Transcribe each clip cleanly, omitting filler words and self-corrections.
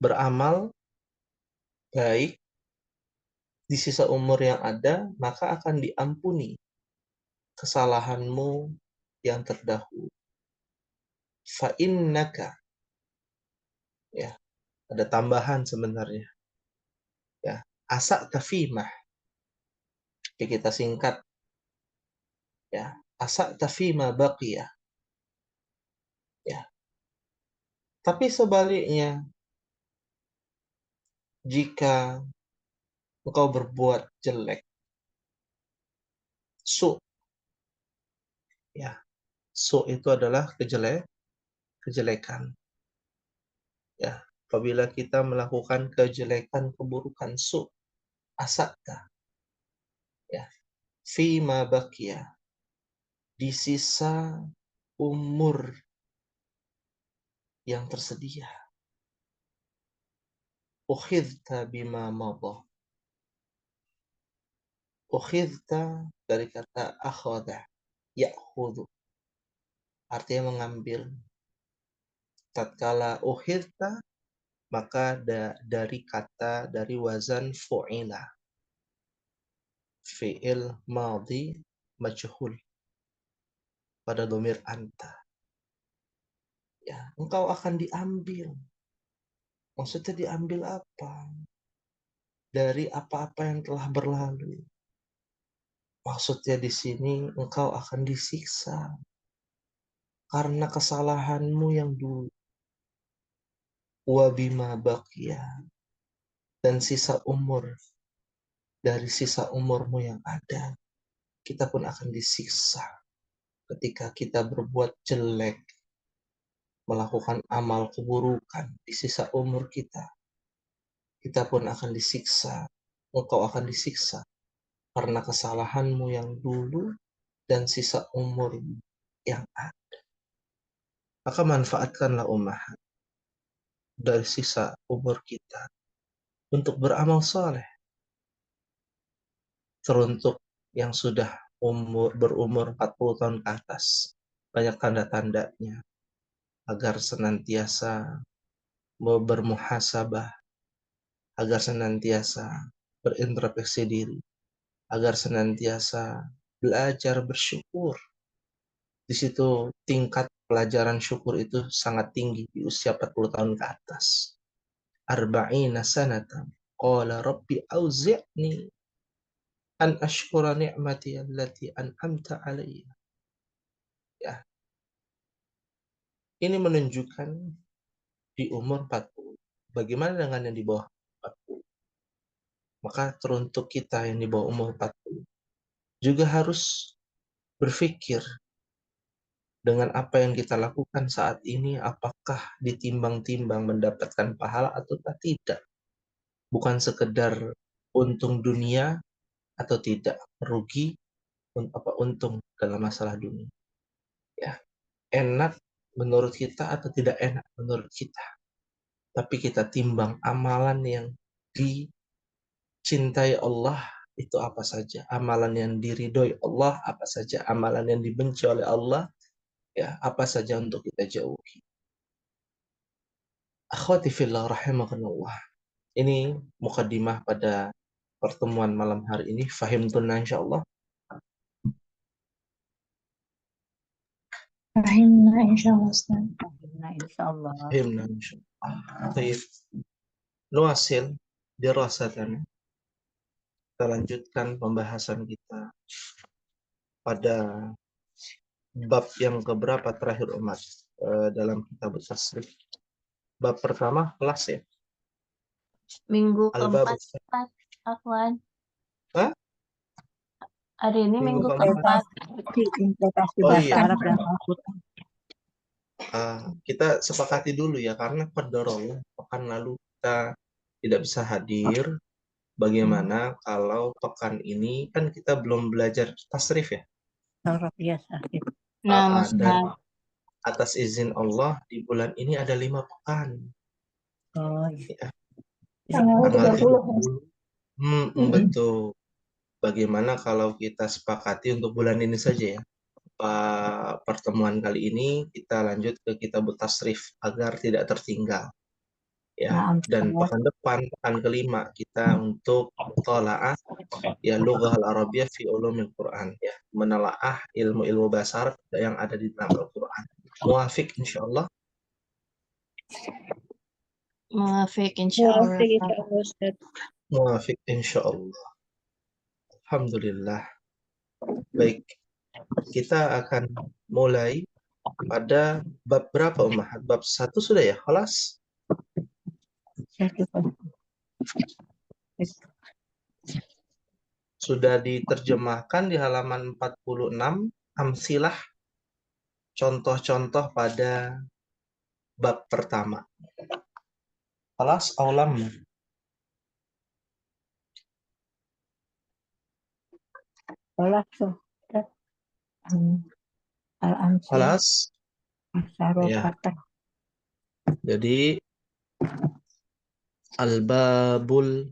beramal baik di sisa umur yang ada, maka akan diampuni kesalahanmu yang terdahulu. Fa'innaka, ya, ada tambahan sebenarnya. Ya, asa'ta fimah. Oke, kita singkat. Ya, asa'ta fima baqiyah. Ya. Tapi sebaliknya, jika engkau berbuat jelek, su, ya, su itu adalah kejelekan. Ya, apabila kita melakukan kejelekan, keburukan, su, asa'ta, ya, fima baqiyah, di sisa umur yang tersedia. Ukhidta bima madha. Ukhidta dari kata akhadha, ya'khudhu, artinya mengambil. Tatkala ukhidta, maka dari wazan fu'ila, fi'il madhi majhul pada dhamir anta. Ya, engkau akan diambil. Maksudnya diambil apa? Dari apa-apa yang telah berlalu. Maksudnya di sini engkau akan disiksa karena kesalahanmu yang dulu. Wa bima baqiyah, dan sisa umur, dari sisa umurmu yang ada, kita pun akan disiksa ketika kita berbuat jelek, melakukan amal keburukan di sisa umur kita. Kita pun akan disiksa, engkau akan disiksa karena kesalahanmu yang dulu dan sisa umur yang ada. Maka manfaatkanlah ummahat dari sisa umur kita untuk beramal soleh. Teruntuk yang sudah berumur 40 tahun ke atas, banyak tanda-tandanya, agar senantiasa bermuhasabah, agar senantiasa berintrospeksi diri, agar senantiasa belajar bersyukur. Di situ tingkat pelajaran syukur itu sangat tinggi di usia 40 tahun ke atas. Arba'ina sanatan. Qala rabbi auzi'ni an ashkura ni'mati allati an'amta alayya. Ya. Ini menunjukkan di umur 40. Bagaimana dengan yang di bawah 40? Maka teruntuk kita yang di bawah umur 40 juga harus berpikir dengan apa yang kita lakukan saat ini, apakah ditimbang-timbang mendapatkan pahala atau tidak. Bukan sekedar untung dunia atau tidak, merugi untung dalam masalah dunia. Ya, enak menurut kita atau tidak enak menurut kita. Tapi kita timbang amalan yang dicintai Allah itu apa saja, amalan yang diridhoi Allah apa saja, amalan yang dibenci oleh Allah ya apa saja untuk kita jauhi. Akhwati fillah rahimakumullah. Ini mukadimah pada pertemuan malam hari ini. Fahimtunna insyaallah. Fahimna insyaallah Ustaz. Fahimna insyaallah. Fahimna insyaallah. Baik. Nuasil dirasatan. Kita lanjutkan pembahasan kita pada bab yang keberapa terakhir umat dalam kitab tasrif. Bab pertama kelas ya. Minggu Al-bab keempat, Ustaz. Afwan. Hah? Hari ini minggu keempat. Interpretasi Oh bahasa iya. Arab dan Al-Quran. Kita sepakati dulu ya, karena qadarullah pekan lalu kita tidak bisa hadir. Bagaimana kalau pekan ini kan kita belum belajar tasrif ya? Arab biasa. Nah, Dan Ustaz. atas izin Allah di bulan ini ada 5 pekan. Oh iya. Ya. Tanggal Tanggal 30. 30. Betul. Bagaimana kalau kita sepakati untuk bulan ini saja ya? Pertemuan kali ini kita lanjut ke kitab tasrif agar tidak tertinggal. ya. Naam, Dan Ustaz. pekan depan, pekan kelima kita untuk mutalaah ya lughah al-arabiyyah fi ulumil Quran, ya, menelaah ilmu-ilmu bahasa Arab yang ada di dalam Al-Quran. Muwafiq insyaallah. Muwafiq insyaallah. Muwafiq insyaallah Ustaz. Muwafiq insyaallah. Alhamdulillah. Baik, kita akan mulai pada bab berapa Ummahat? Bab 1 sudah ya? Khalas? Sudah diterjemahkan di halaman 46, amsilah, contoh-contoh pada bab pertama. Khalas aulam. Sholat Ustaz. Al-Amsi. Khalas. Asyarul Ya. Fatah. Jadi al-babul,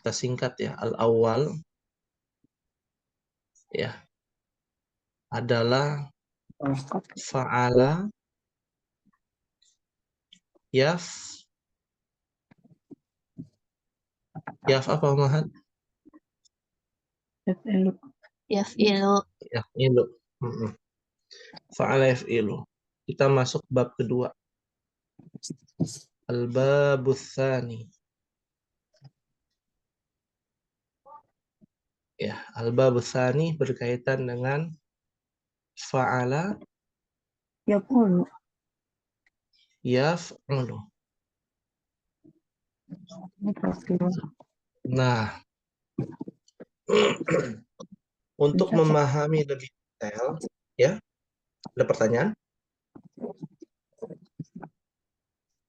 kita singkat ya, al-awwal ya, adalah fa'ala yaf apa Ummahat? Yaf'ilu. Yaf'ilu. Fa'ala yaf'ilu. Kita masuk bab kedua. Al-babus tsani. Ya, al-babus tsani berkaitan dengan fa'ala Yaqulu. yaf'ulu. Nah, untuk memahami lebih detail, ya, ada pertanyaan?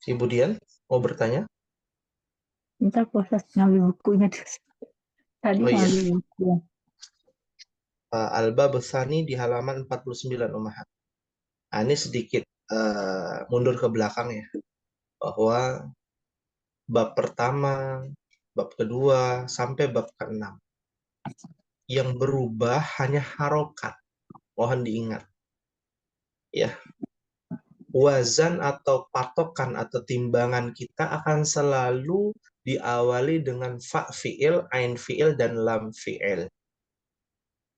Ibu Dian mau bertanya? Ntar proses ngambil bukunya tadi Oh iya. ngambil buku. Al-babus tsani di halaman 49 Ummahat. Nah, ini sedikit mundur ke belakang ya, bahwa bab pertama, bab kedua, sampai bab ke-6 yang berubah hanya harokat. Mohon diingat ya, wazan atau patokan atau timbangan kita akan selalu diawali dengan fa fi'il, ain fi'il, dan lam fi'il.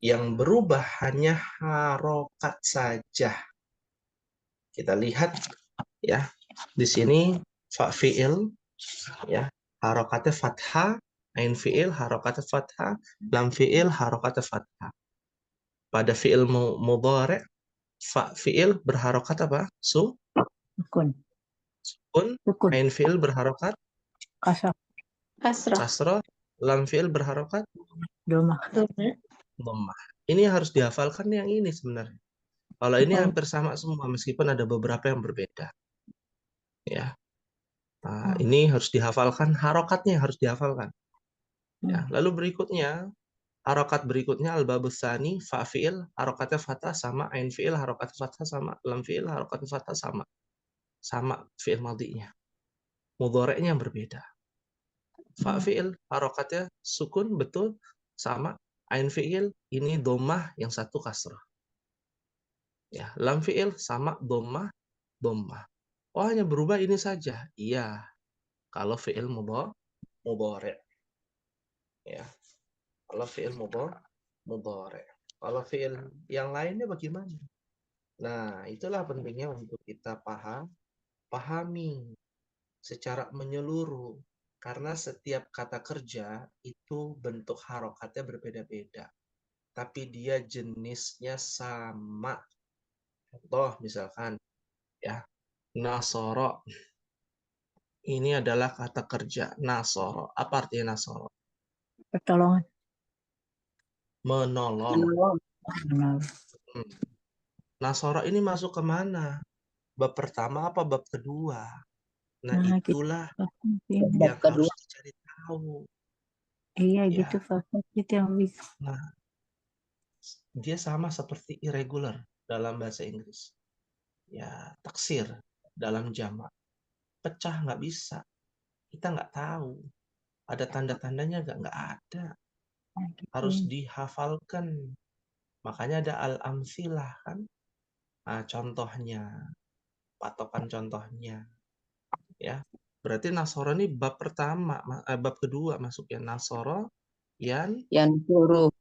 Yang berubah hanya harokat saja. Kita lihat ya, di sini fa fi'il ya, harokatnya fathah, ain fi'il harokatnya fathah, lam fi'il harokatnya fathah. Pada fi'il mudhari' fa fi'il berharokat apa? Sukun. Sukun. Ain fi'il berharokat Kasar. Kasrah. kasrah, lam fi'il berharokat Domah. dhammah. Ini harus dihafalkan yang ini sebenarnya. Kalau ini hampir sama semua meskipun ada beberapa yang berbeda. Ya. Nah, ini harus dihafalkan, harokatnya harus dihafalkan. Ya, lalu berikutnya, harokat berikutnya al-babus tsani, fa fi'il harokatnya fathah sama, ain fi'il harokatnya fathah sama, lam fi'il harokatnya fathah sama. Sama fi'il madhinya. Mudhari'nya yang berbeda. Fa fi'il harokatnya sukun, betul, sama. Ain fi'il ini dhammah, yang satu kasrah. Ya, lam fi'il sama, dhammah. Oh, hanya berubah ini saja. Iya. Kalau fi'il mudhari'. Ya. Kalau fi'il mudhari'. Kalau fi'il yang lainnya bagaimana? Nah, itulah pentingnya untuk kita pahami secara menyeluruh. Karena setiap kata kerja itu bentuk harokatnya berbeda-beda. Tapi dia jenisnya sama. Contoh misalkan, ya, nasoro. Ini adalah kata kerja nasoro. Apa artinya nasoro? Pertolongan. Menolong. Menolong. Nasoro ini masuk ke mana? Bab pertama apa bab kedua? Nah, itulah yang harus dicari tahu. Iya, Ya. gitu Pak. Itu yang bisa. Nah, dia sama seperti irregular dalam bahasa Inggris. Ya, taksir dalam jamak. Pecah nggak bisa. Kita nggak tahu. Ada tanda-tandanya nggak ada. Harus dihafalkan. Makanya ada al-amsilah kan. Nah, contohnya. Patokan contohnya. Ya. Berarti Nasoro ini bab pertama, bab kedua masuk ya. Nasoro, yan Yansuru.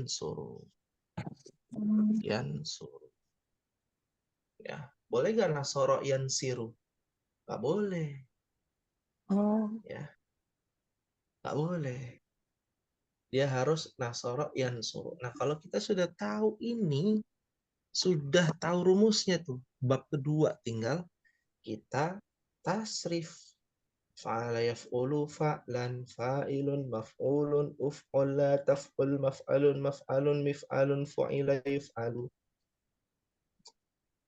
suruh. Suruh. Ya, boleh gak Nasoro yan siru? Gak boleh. Oh, Ya, gak boleh. Dia harus Nasoro yan suruh. Nah, kalau kita sudah tahu ini, sudah tahu rumusnya tuh, bab kedua, tinggal kita tasrif. Fa'ala yaf'ulu fa'lan fa'ilun maf'ulun uf'ul la taf'ul maf'alun maf'alun mif'alun fu'ila yuf'alu.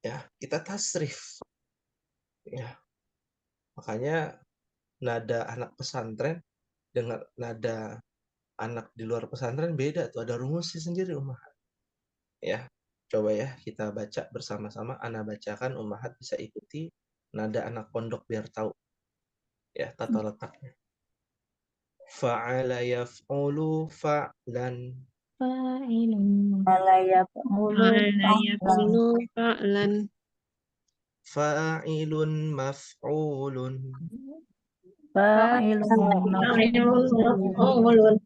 Ya, kita tasrif. Ya. Makanya nada anak pesantren dengan nada anak di luar pesantren beda tuh, ada rumusnya sendiri Ummahat. Ya. Coba ya kita baca bersama-sama, ana bacakan, Ummahat bisa ikuti nada anak pondok biar tahu ya tata letaknya. Fa'ala yaf'ulu fa'lan Fa'ilun. malaya mulu Ala yaqulu fa'lan. fa'ilun maf'ulun fa'ilun Fa'ilun.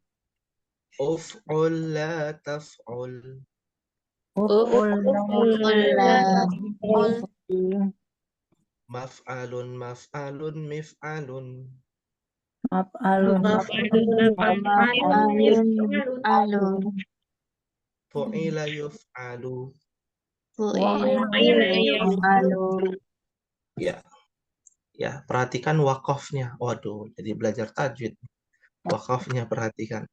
uf'ul la taf'ul uf'ul maf'alun maf'alun mif'alun maf'alun Alun. fu'ila yuf'alu. Fu'ila yuf'alu. Ya, perhatikan wakofnya. Waduh, jadi belajar tajwid. Wakofnya perhatikan.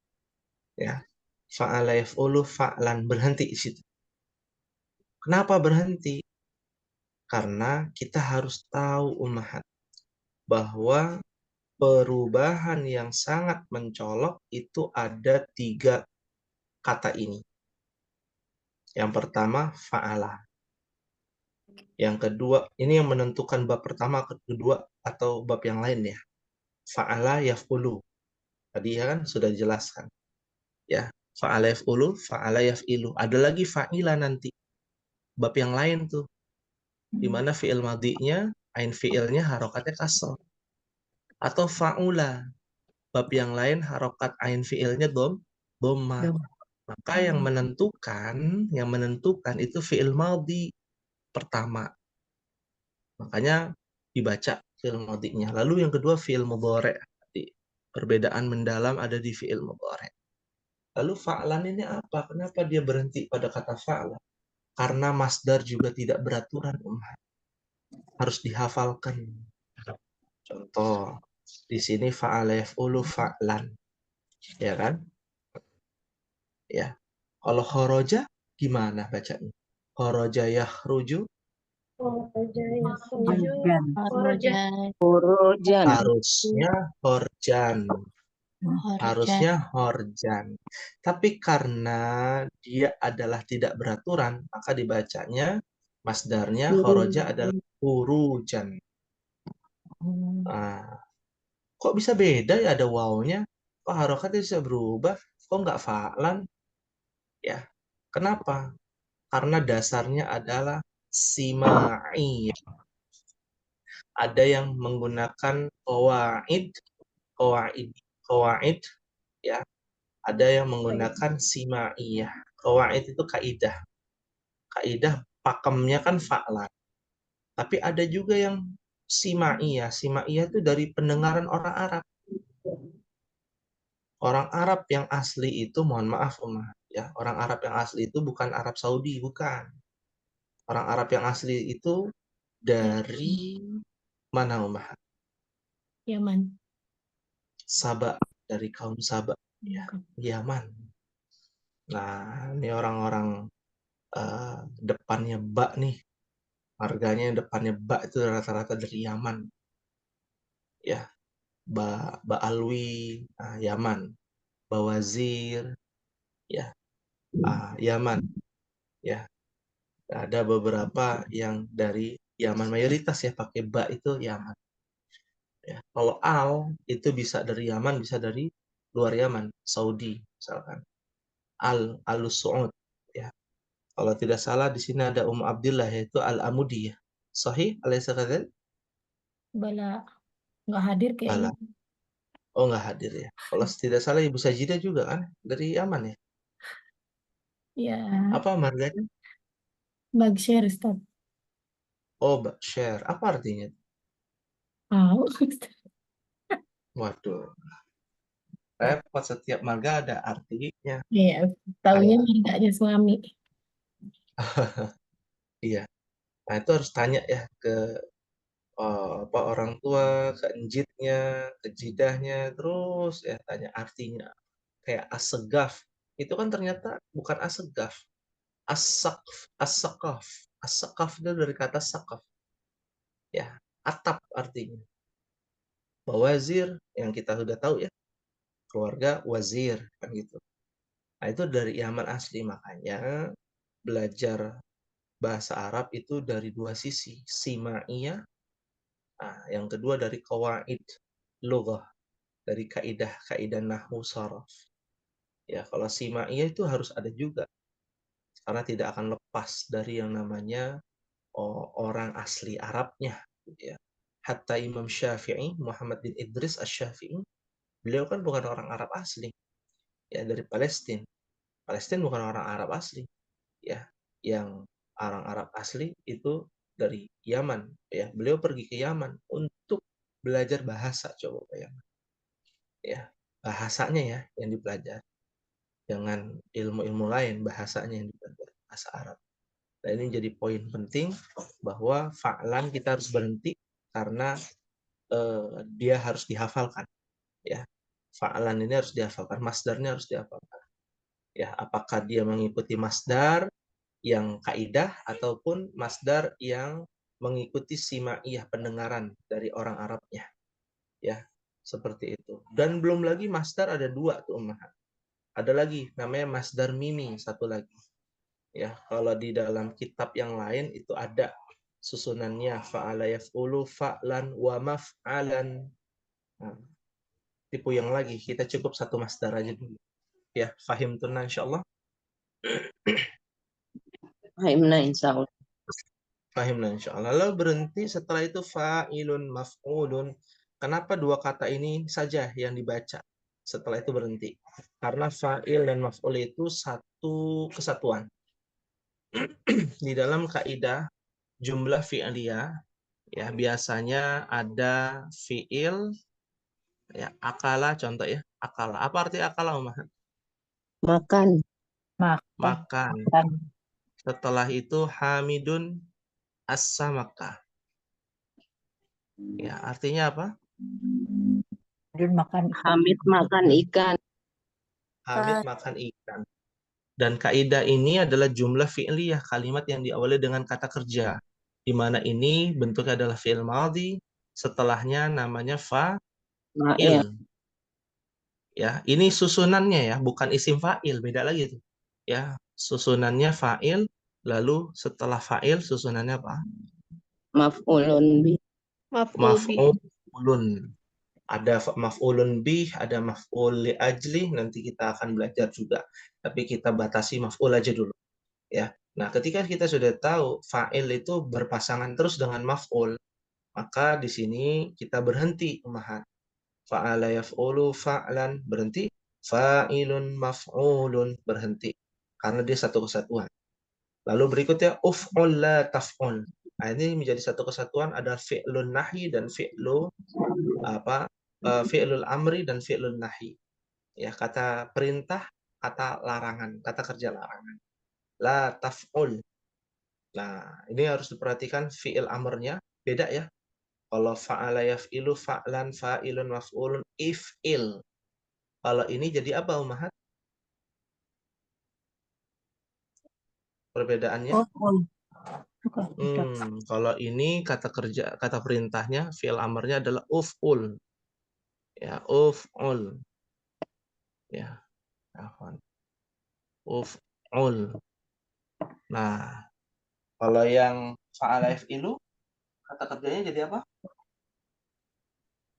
Ya. Fa'ala yaf'ulu fa'lan, berhenti di situ. Kenapa berhenti? Karena kita harus tahu Ummahat bahwa perubahan yang sangat mencolok itu ada 3 kata ini. Yang pertama fa'ala. Yang kedua, ini yang menentukan bab pertama, kedua, atau bab yang lain ya. Fa'ala yaf'ulu. Tadi ya kan sudah dijelaskan. Ya, fa'ala yaf'ulu, fa'ala yaf'ilu. Ada lagi fa'ila nanti. Bab yang lain tuh. Di mana fi'il madinya, ain fi'ilnya harokatnya kasroh. Atau fa'ula. Bab yang lain harokat ain fi'ilnya dhamma. Maka yang menentukan itu fi'il madhi pertama. Makanya dibaca fi'il madhinya. Lalu yang kedua fi'il mudhari'. Perbedaan mendalam ada di fi'il mudhari'. Lalu fa'lan ini apa? Kenapa dia berhenti pada kata fa'lan? Karena masdar juga tidak beraturan, harus dihafalkan. Contoh, di sini fa'ala yaf'ulu fa'lan. Ya kan? Ya. Kalau kharaja gimana bacanya? Kharaja yakhruju Hurujan. harusnya horjan. Harusnya horjan. Tapi karena dia adalah tidak beraturan, maka dibacanya masdarnya kharaja adalah hurujan. Nah, kok bisa beda ya, ada wawnya? Kok harokatnya bisa berubah? Kok nggak fa'lan? Ya, kenapa? Karena dasarnya adalah sima'i. Ada yang menggunakan qawaid, ya. Ada yang menggunakan sima'iyah. Qawaid itu kaidah. Kaidah pakemnya kan fa'lan. Tapi ada juga yang sima'iyah. Sima'iyah itu dari pendengaran orang Arab. Orang Arab yang asli itu, mohon maaf ya, orang Arab yang asli itu bukan Arab Saudi, bukan. Orang Arab yang asli itu dari mana Umar? Yaman. Saba, dari kaum Saba, ya, Yaman. Nah, ini orang-orang depannya ba nih, harganya depannya ba itu rata-rata dari Yaman, ya, ba Alwi, Yaman, Bawazir, ya, Yaman, ya. Ada beberapa yang dari Yaman, mayoritas ya pakai ba itu Yaman. Ya. Kalau al itu bisa dari Yaman, bisa dari luar Yaman, Saudi misalkan. Al-Su'ud, ya. Kalau tidak salah di sini ada Abdillah yaitu Al-Amudi ya. Sahih alaysa kadzalik? Bala nggak hadir Bala. kayaknya. Oh, nggak hadir ya. Kalau tidak salah Ibu Sajida juga kan dari Yaman ya. Ya, Apa marganya? Bagshare Ustaz. Oh, share. Apa artinya? Tahu. Waduh, repot, setiap marga ada artinya. Iya, taunya Kayak marganya suami. iya. Nah, itu harus tanya ya ke apa orang tua, ke enjitnya, ke jidahnya, terus ya tanya artinya. Kayak asegaf. Itu kan ternyata bukan asegaf. As-saqf, as-saqaf. As-saqaf itu dari kata saqaf. Ya, atap artinya. Bawazir yang kita sudah tahu ya, keluarga wazir kan gitu. Nah, itu dari Yaman asli, makanya belajar bahasa Arab itu dari dua sisi, simaiyah, nah, yang kedua dari qawaid lughah, dari kaidah nahwu saraf. Ya, kalau simaiyah itu harus ada juga karena tidak akan lepas dari yang namanya orang asli Arabnya gitu ya. Hatta Imam Syafi'i, Muhammad bin Idris Asy-Syafi'i, beliau kan bukan orang Arab asli, ya dari Palestina. Palestina bukan orang Arab asli, ya. Yang orang Arab asli itu dari Yaman, ya. Beliau pergi ke Yaman untuk belajar bahasa, coba bayangkan. Ya, bahasanya ya yang dipelajari. Jangan ilmu-ilmu lain, bahasanya yang dipelajari, bahasa Arab. Nah, ini jadi poin penting bahwa fa'lan kita harus berhenti karena dia harus dihafalkan, ya. Fa'lan ini harus dihafalkan, masdarnya harus dihafalkan. Ya, apakah dia mengikuti masdar yang kaidah ataupun masdar yang mengikuti simaiyah, pendengaran dari orang Arabnya, ya, seperti itu. Dan belum lagi masdar ada dua tuh, Ummahat. Ada lagi namanya masdar mimi, satu lagi, ya. Kalau di dalam kitab yang lain itu ada susunannya fa'ala yaf'ulu, fa'lan, wa maf'alan. Nah, tipu yang lagi, kita cukup satu masdar aja dulu, ya. Fahim tunna insyaallah. Fahimna insyaallah. Fahimna insyaallah. Lalu berhenti setelah itu fa'ilun maf'ulun. Kenapa dua kata ini saja yang dibaca? Setelah itu berhenti. Karena fa'il dan maf'ul itu satu kesatuan. Di dalam kaidah jumlah fi'liyah, ya, biasanya ada fi'il, ya, akala, contoh ya, akala. Apa arti akala, Umar? Makan. Makan. Makan. Makan. Setelah itu hamidun as-samaka. Ya, artinya apa? Dun makan ikan. Hamid makan ikan. Hamid makan ikan. Dan kaidah ini adalah jumlah fi'liyah, kalimat yang diawali dengan kata kerja. Di mana ini bentuknya adalah fi'il madhi, setelahnya namanya fa'il. Ma'il. Ya, ini susunannya ya, bukan isim fa'il, beda lagi tuh. Ya, susunannya fa'il, lalu setelah fa'il susunannya apa? Maf'ulun bi. Maf'ulun. Ada maf'ulun bih, ada maf'ul li ajli, nanti kita akan belajar juga. Tapi kita batasi maf'ul aja dulu, ya. Nah, ketika kita sudah tahu fa'il itu berpasangan terus dengan maf'ul, maka di sini kita berhenti, Umahat. Fa'ala yaf'ulu fa'lan, berhenti. Fa'ilun maf'ulun, berhenti. Karena dia satu kesatuan. Lalu berikutnya uf'ul la taf'ul. Nah, ini menjadi satu kesatuan, ada fi'lun nahi dan fi'lu apa? Fi'lul amri dan fi'lul nahi. Ya, kata perintah, kata larangan, kata kerja larangan. La taf'ul. Nah, ini harus diperhatikan fi'il amrnya beda ya. Kalau fa'ala yaf'ilu fa'lan fa'ilun maf'ulun if'il. Kalau ini jadi apa, Umahat? Perbedaannya? Kalau ini kata kerja, kata perintahnya, fi'il amrnya adalah uf'ul. Ya, uf'ul. Ya, uf'ul. Nah, kalau yang fa'ala yaf'ilu, kata kerjanya jadi apa?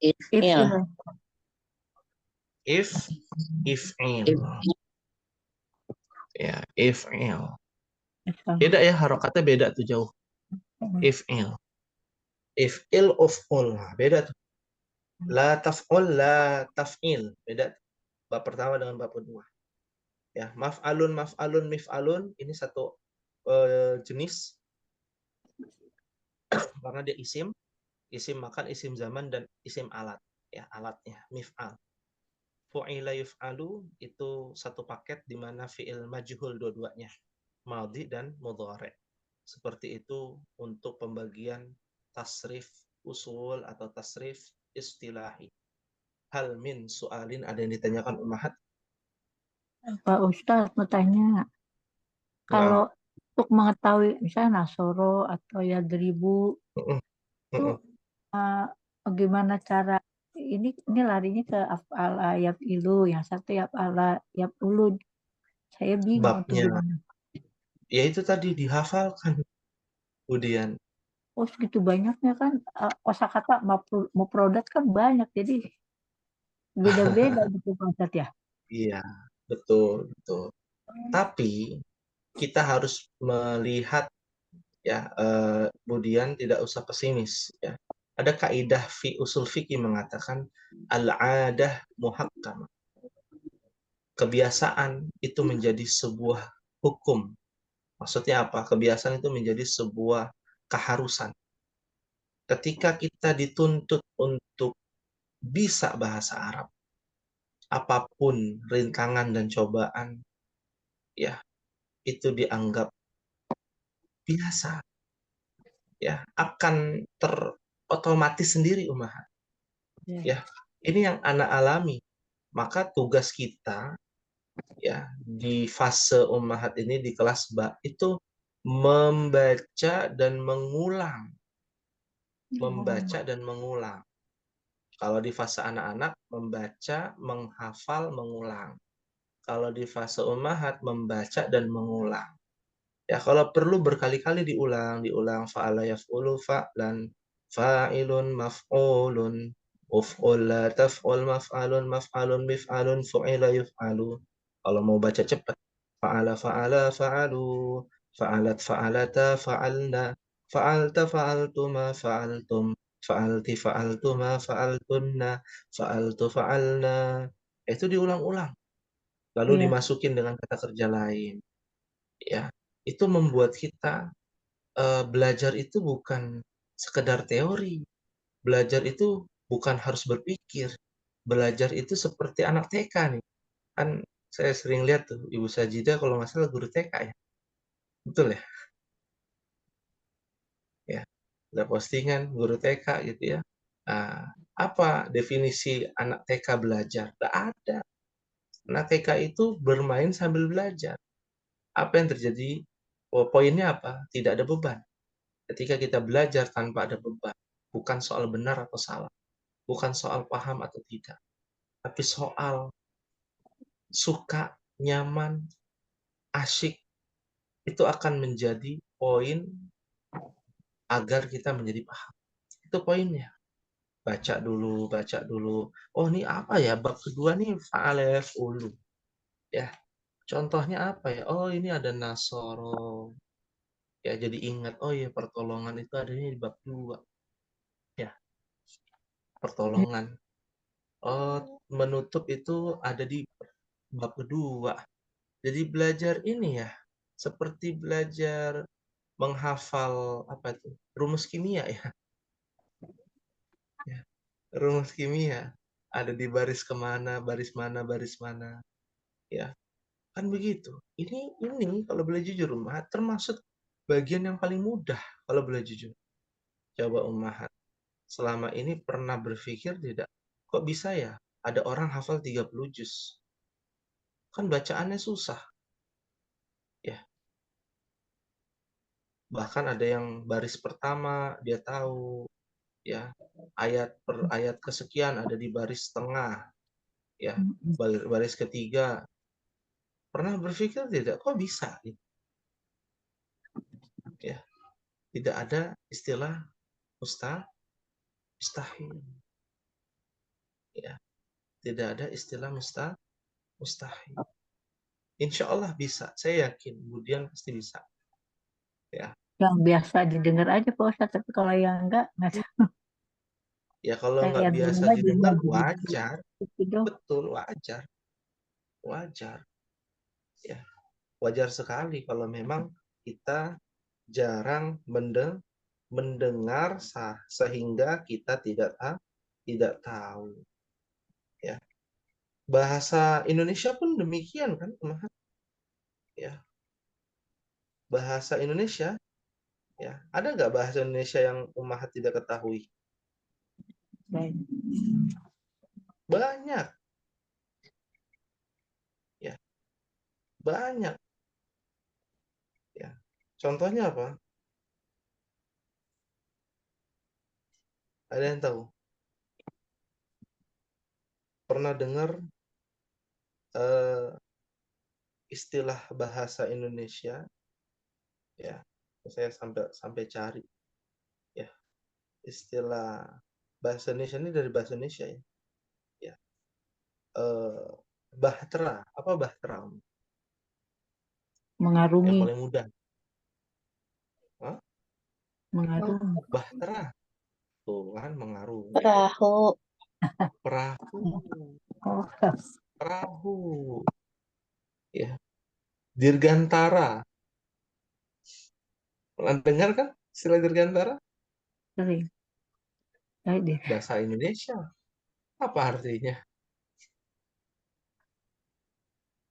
If'il. If'il. Ya, if'il. Beda ya, harokatnya beda tuh jauh. If'il. If'il uf'ul. Nah, beda tuh. La taf'ul, la taf'il. Beda tuh. Bab pertama dengan bab kedua. Ya, maf'alun, maf'alun, mif'alun ini satu jenis karena dia isim makan, isim zaman, dan isim alat. Ya, alatnya mif'al. Fu'ila yuf'alu itu satu paket di mana fi'il majhul dua-duanya, madhi dan mudhari'. Seperti itu untuk pembagian tasrif usul atau tasrif istilahi. Hal min su'alin, ada yang ditanyakan Ummahat? Pak Ustadz mau tanya, kalau untuk mengetahui misalnya Nasoro atau Yadribu itu gimana cara ini larinya ke af'ala yaf'ilu, yang satu af'ala yaf'ulun. Saya bingung tuh Babnya, gimana. ya itu tadi dihafalkan. Kemudian Oh segitu banyaknya kan, kosakata mufrodat kan banyak, jadi beda-beda gitu Pak Ustadz ya. iya, betul, betul. Tapi kita harus melihat ya, kemudian tidak usah pesimis ya. Ada kaidah fi usul fikih mengatakan al-adah muhakkam. Kebiasaan itu menjadi sebuah hukum. Maksudnya apa? Kebiasaan itu menjadi sebuah keharusan. Ketika kita dituntut untuk bisa bahasa Arab, apapun rintangan dan cobaan, ya itu dianggap biasa, ya akan terotomatis sendiri Ummahat. Ya, ini yang anak alami. Maka tugas kita ya di fase Ummahat ini di kelas ba itu membaca dan mengulang, membaca dan mengulang. Kalau di fase anak-anak membaca, menghafal, mengulang. Kalau di fase Ummahat membaca dan mengulang. Ya, kalau perlu berkali-kali diulang fa'ala yaf'ulu fa'lan, fa'ilun maf'ulun, uf'ul la taf'ul, maf'alun maf'alun, mif'alun fu'ila yuf'alu. Kalau mau baca cepat, fa'ala fa'ala fa'alu, fa'alat fa'alata fa'alna, fa'alta fa'altuma fa'altum, fa'alti fa'altuma fa'altunna, fa'altu fa'alna. Itu diulang-ulang. Lalu Iya. dimasukin dengan kata kerja lain. Ya, itu membuat kita belajar itu bukan sekedar teori. Belajar itu bukan harus berpikir. Belajar itu seperti anak TK nih. Kan saya sering lihat tuh Ibu Sajidah kalau nggak salah guru TK ya. Betul ya? Ya. Ada postingan guru TK gitu ya. Nah, apa definisi anak TK belajar? Nggak ada. Anak TK itu bermain sambil belajar. Apa yang terjadi? Oh, poinnya apa? Tidak ada beban. Ketika kita belajar tanpa ada beban, bukan soal benar atau salah, bukan soal paham atau tidak, tapi soal suka, nyaman, asyik, itu akan menjadi poin agar kita menjadi paham. Itu poinnya. Baca dulu, baca dulu. Oh, ini apa ya? Bab kedua nih fa'alef ulu. Ya, contohnya apa ya? Oh, ini ada nasoro. Ya, jadi ingat, oh ya pertolongan itu adanya di bab 2. Ya, pertolongan. Oh, menutup itu ada di bab kedua. Jadi belajar ini ya, seperti belajar menghafal apa itu? Rumus kimia ya. Ya, rumus kimia. Ada di baris kemana, baris mana, baris mana. Ya, kan begitu. Ini kalau boleh jujur Ummahat termasuk bagian yang paling mudah kalau boleh jujur. Coba Ummahat, selama ini pernah berpikir tidak? Kok bisa ya ada orang hafal 30 juz? Kan bacaannya susah. Ya, bahkan ada yang baris pertama dia tahu, ya ayat per ayat kesekian ada di baris tengah, ya baris ketiga. Pernah berpikir tidak kok bisa ya, tidak ada istilah mustahil, ya tidak ada istilah mustahil. Insya Allah bisa, saya yakin kemudian pasti bisa, ya Yang biasa didengar aja Pak Ustadz, tapi kalau yang enggak tahu. Ya kalau nggak Kayak biasa dulu aja didengar, begitu. wajar. Gitu. Betul, wajar. Wajar. Ya, wajar sekali kalau memang kita jarang mendengar sehingga kita tidak tahu. Ya. Bahasa Indonesia pun demikian kan, Umahat? Ya. Bahasa Indonesia, ya. Ada nggak bahasa Indonesia yang Umahat tidak ketahui? Baik. Banyak. Ya, banyak. Ya. Contohnya apa? Ada yang tahu? Pernah dengar istilah bahasa Indonesia? Ya, saya sampai cari. Ya, istilah bahasa Indonesia ini dari bahasa Indonesia ya. Ya. Bahtera. Apa bahtera? Yang Mengarungi, paling mudah. Hah? mengarungi. Bahtera. Tuh kan mengarungi. Perahu. Perahu. Oh, Perahu. Ya. Dirgantara. Pernah dengar kan istilah dirgantara? sering. Baik deh. Bahasa Indonesia. Apa artinya?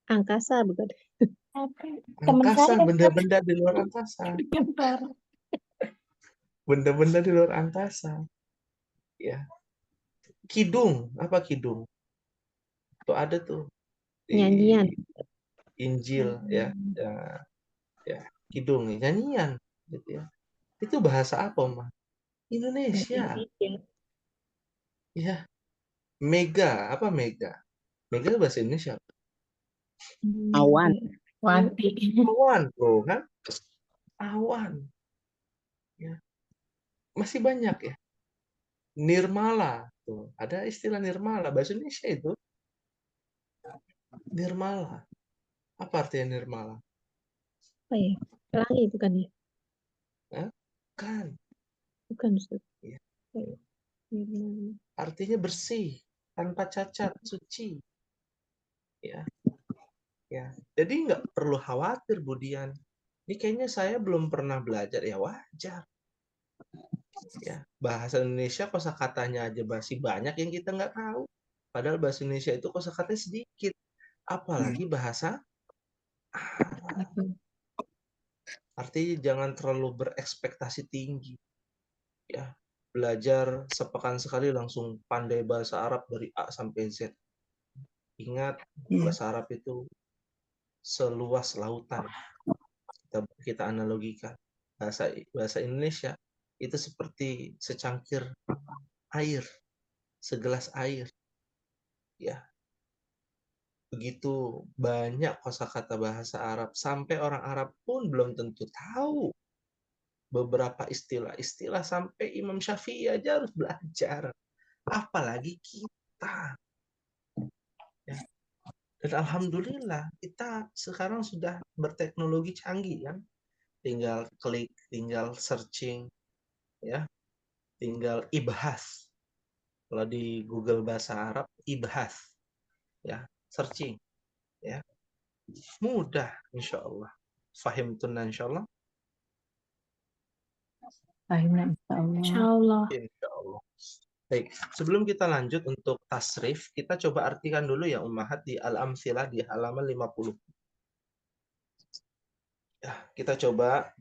Angkasa bukan? Apa? Teman Angkasa, saya benda-benda di luar angkasa. Dirgantara. Benda-benda di luar angkasa. Ya. Kidung. Apa kidung? Tuh ada tuh di Nyanyian. Injil ya. Ya, ya. Kidung nih, nyanyian gitu ya. Itu bahasa apa, Mah? Indonesia. Ya. Mega, apa mega? Mega bahasa Indonesia. Awan. Wanti. Awan, tuh kan? Awan. Ya. Masih banyak ya. Nirmala, tuh ada istilah nirmala bahasa Indonesia itu. Nirmala. Apa artinya nirmala? Apa ya? Pelangi bukan ya? Hah? Kan. Bukan Ustaz. Ya. Artinya bersih, tanpa cacat, suci. Ya. Ya. Jadi nggak perlu khawatir, Budian. Ini kayaknya saya belum pernah belajar, ya wajar. Ya, bahasa Indonesia kosakatanya aja masih banyak yang kita nggak tahu. Padahal bahasa Indonesia itu kosakatanya sedikit. Apalagi bahasa Arab. Artinya jangan terlalu berekspektasi tinggi. Ya, belajar sepekan sekali langsung pandai bahasa Arab dari A sampai Z. Ingat, bahasa Arab itu seluas lautan. Kita analogikan. Bahasa Indonesia itu seperti secangkir air, segelas air. Ya, begitu banyak kosakata bahasa Arab sampai orang Arab pun belum tentu tahu beberapa istilah-istilah, sampai Imam Syafi'i aja harus belajar, apalagi kita. Ya. Dan alhamdulillah kita sekarang sudah berteknologi canggih kan, tinggal klik, tinggal searching, ya, tinggal ibhas. Kalau di Google bahasa Arab ibhas, ya, searching, ya, mudah insya Allah. Fahimtun insya Allah. Akhirnya Insya Allah. Insya Allah. Baik, sebelum kita lanjut untuk tasrif, kita coba artikan dulu ya Ummahat di Al-Amsilah di halaman 50. Ya, kita coba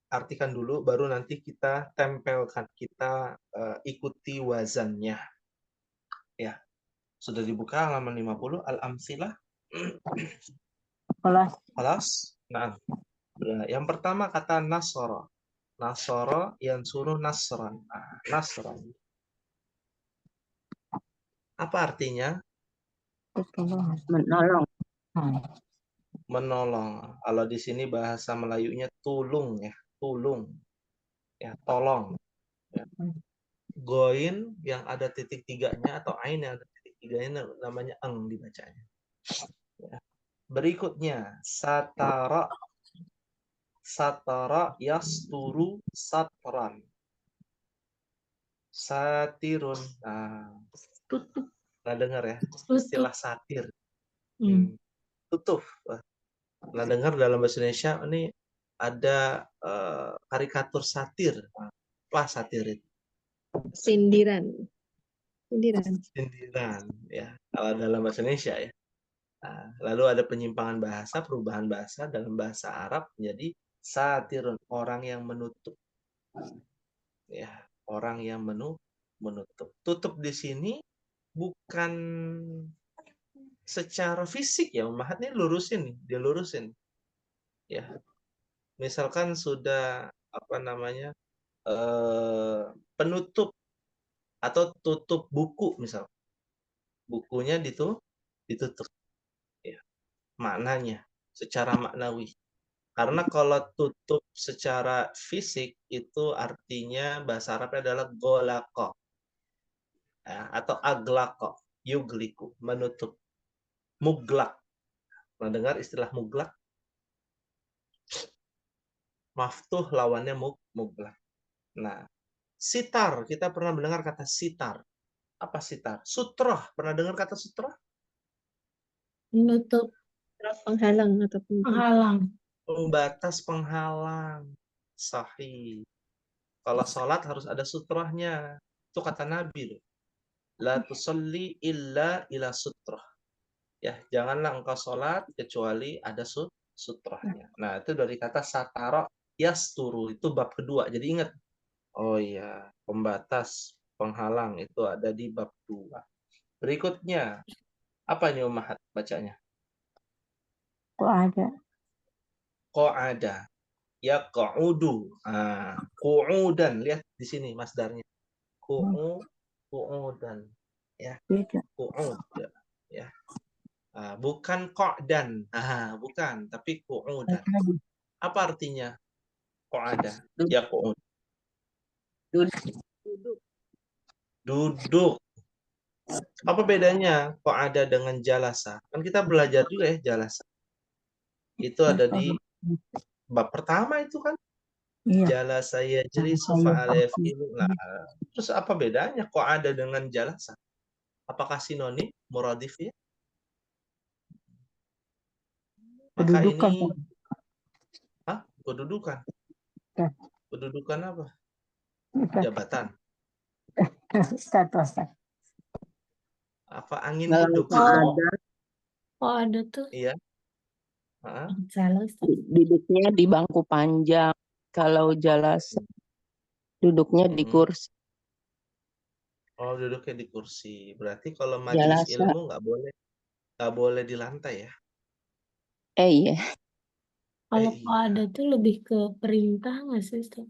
artikan dulu, baru nanti kita tempelkan, kita ikuti wazannya. Ya, sudah dibuka halaman 50 Al-Amsilah. Kelas. Nah, yang pertama kata nasara. Nasara yang suruh nasran. Nah, nasran. Apa artinya? Menolong. Menolong. Kalau di sini bahasa Melayunya tulung ya, tulung. Ya, tolong. Ya. Goin yang ada titik tiganya atau ain yang ada titik tiganya namanya eng dibacanya. Ya. Berikutnya satara. Satara yasturu satran. Satirun. Nah, Tutup. pernah dengar ya Tutup. istilah satir. Hmm. Tutup. Pernah dengar dalam bahasa Indonesia ini ada karikatur satir. Apa satir itu? Sindiran. Sindiran. Sindiran ya kalau dalam bahasa Indonesia ya. Nah, lalu ada penyimpangan bahasa, perubahan bahasa dalam bahasa Arab menjadi satirun, orang yang menutup. Ya, orang yang menutup. Tutup di sini bukan secara fisik ya, Mahat nih lurusin nih, dia lurusin. Ya, misalkan sudah apa namanya penutup atau tutup buku misal, bukunya ditutup. Ya, maknanya secara maknawi. Karena kalau tutup secara fisik itu artinya bahasa Arabnya adalah golako ya, atau aglako, yugliku, menutup. Muglak. Pernah dengar istilah muglak? Maftuh lawannya muglak. Nah, sitar, kita pernah mendengar kata sitar. Apa sitar? Sutroh, pernah dengar kata sutroh? Menutup, Penghalang atau penutup. penghalang. Pembatas, penghalang. Sahih. Kalau sholat harus ada sutrohnya. Itu kata Nabi loh. La tusalli illa ila sutroh. Ya, janganlah engkau sholat kecuali ada sutrohnya. Nah, itu dari kata sataro yasturu. Itu bab kedua. Jadi ingat. Oh iya, pembatas, penghalang itu ada di bab 2. Berikutnya, apa ini Ummahat bacanya? Kok ada? Qa'ada. Ya qa'udu. Qu'udan. Lihat di sini masdarnya. Qu'udan. Ya, Beda. qu'ud. Ya. Bukan qa'dan. Bukan, tapi qu'udan. Tadi. Apa artinya qa'ada? Duduk. Ya qu'ud. Duduk. Duduk. Apa bedanya qa'ada dengan jalasa? Kan kita belajar juga ya jalasa. Itu ada di bab pertama itu kan. Iya. Jalasa yajlisu Saya fa'ala pasti. yaf'ilu. Nah, terus apa bedanya qa'ada dengan jalasa? Apakah sinonim muradif ya? Maka Kedudukan. ini kedudukan. Ya. Kedudukan apa? Ustaz. Jabatan. Ustaz. Apa angin Kalau duduk? ada Oh, ada tuh. Iya. Heeh. Salah, Ustaz. duduknya di bangku panjang. Kalau jalasa duduknya di kursi. Oh, duduknya di kursi. Berarti kalau majelis Jalasa. ilmu nggak boleh di lantai ya? Iya. Kalau Iya. kok ada tuh lebih ke perintah nggak sih, Ustaz?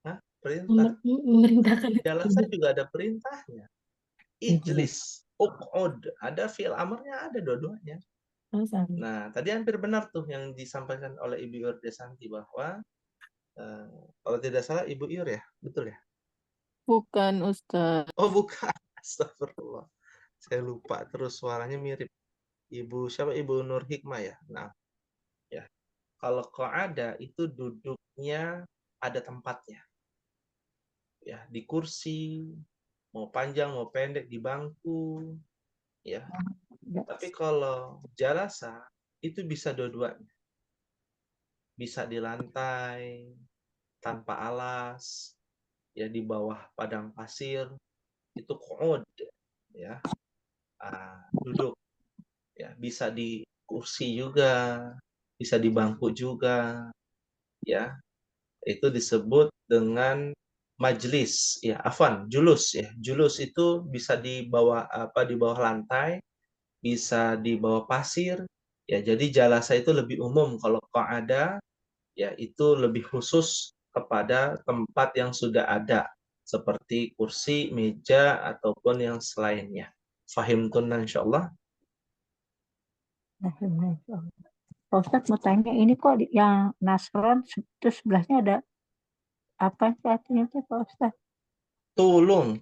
Hah? Perintah. Memerintahkan itu Jalasa duduk. juga ada perintahnya. Ijlis, uq'ud, ada fi'il amarnya, ada dua-duanya. Oh, sama. Nah, tadi hampir benar tuh yang disampaikan oleh Ibu Iur Desanti bahwa kalau tidak salah Ibu Iur ya, betul ya? Bukan Ustaz. Oh bukan, astagfirullah. Saya lupa terus suaranya mirip. Ibu siapa? Ibu Nur Hikmah ya. Nah, ya. Kalau qa'ada itu duduknya ada tempatnya. Ya, di kursi, mau panjang mau pendek di bangku, ya. Tapi kalau jalasa itu bisa dua-duanya. Bisa di lantai tanpa alas, ya di bawah padang pasir, itu qu'ud ya. Duduk. Ya, bisa di kursi juga, bisa di bangku juga. Ya. Itu disebut dengan majlis ya, julus ya. Julus itu bisa di bawah lantai, bisa di bawah pasir. Ya, jadi jalasa itu lebih umum. Kalau qa'ada ya itu lebih khusus kepada tempat yang sudah ada seperti kursi, meja ataupun yang selainnya. Fahimtunna insyaallah. Pak Ustadz mau tanya, ini kok yang Nasron terus sebelahnya ada apa sih artinya tuh Pak Ustadz? Tulung.